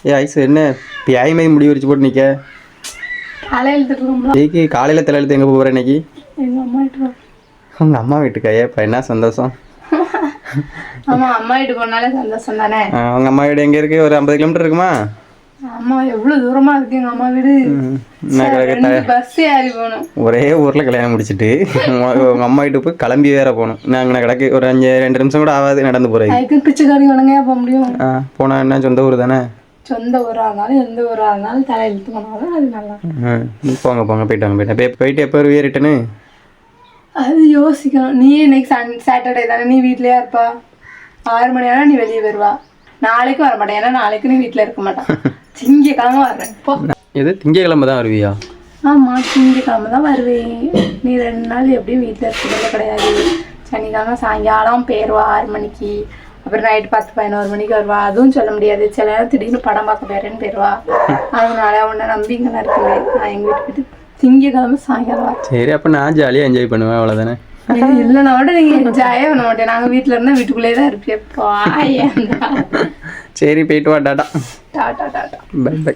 ஏ ice என்ன Pyay மாதிரி முடி வச்சு போட்டு நிற்க? காலையில் தலையெழுத்து எங்கே போகிற இன்னைக்கு? எங்கள் அம்மா வீட்டுக்கு. உங்கள் அம்மா வீட்டுக்கா? ஏப்பா என்ன சந்தோஷம். ஆமாம், அம்மா வீட்டுக்கு போனாலே சந்தோஷம் தானே. உங்கள் அம்மா வீடு எங்கே இருக்குது? ஒரு 50 கிலோமீட்டர் இருக்குமா? அம்மா எவ்வளோ தூரமாக இருக்கு எங்கள் அம்மா வீடு. பஸ் ஏறி போகணும். ஒரே ஊரில் கல்யாணம் முடிச்சுட்டு உங்கள் அம்மா வீட்டுக்கு போய் கிளம்பி வேற போகணும். நாங்கள் கிடக்கு ஒரு 2 நிமிஷம் கூட ஆகாது நடந்து போகிறேன். அதுக்கு பிச்சைக்காரி உடனே போக முடியும். போனால் என்ன சொந்த ஊர் தானே. சொந்த ஊராக இருந்தாலும் எந்த ஊராக இருந்தாலும் தலையெழுத்து போனாலும் அது நல்லா. போங்க போயிட்டு வாங்க. போயிட்டு எப்போ வருவீ ரிட்டனு? அது யோசிக்கணும். நீ இன்னைக்கு சாட்டர்டே தானே, நீ வீட்லயே இருப்பா. 6 மணி ஆனால் நீ வெளியே வருவா. நாளைக்கும் வர மாட்டேன், ஏன்னா நாளைக்கு நீ வீட்டில் இருக்க மாட்டான். திங்கக்கிழமை வர்றேன். இப்போ எது திங்கக்கிழமை தான் வருவியா? ஆமாம், திங்கக்கிழமை தான் வருவேன். நீ 2 நாள் எப்படியும் வீட்டில் இருக்கிறது கிடையாது. சனிக்கிழமை சாயங்காலம் போயிடுவா 6 மணிக்கு. அப்புறம் நைட்டு 10-11 மணிக்கு வருவா. அதுவும் சொல்ல முடியாது, சில நேரம் திடீர்னு படம் பார்க்க போயிறேன்னு போயிடுவா. அதனால உன்னை நம்பி இங்கே தான் இருக்கேன். நான் எங்கள் வீட்டுக்கு திங்கக்கிழமை சாயங்காலம். சரி, அப்போ நான் ஜாலியாக என்ஜாய் பண்ணுவேன், அவ்வளோதானே. இல்லைனா கூட நீங்கள் என்ஜாயே பண்ண மாட்டேன். நாங்கள் வீட்டில் இருந்தால் வீட்டுக்குள்ளேயே தான் இருப்பேன். சரி, போயிட்டு வா. Tata tata tata. Bye by.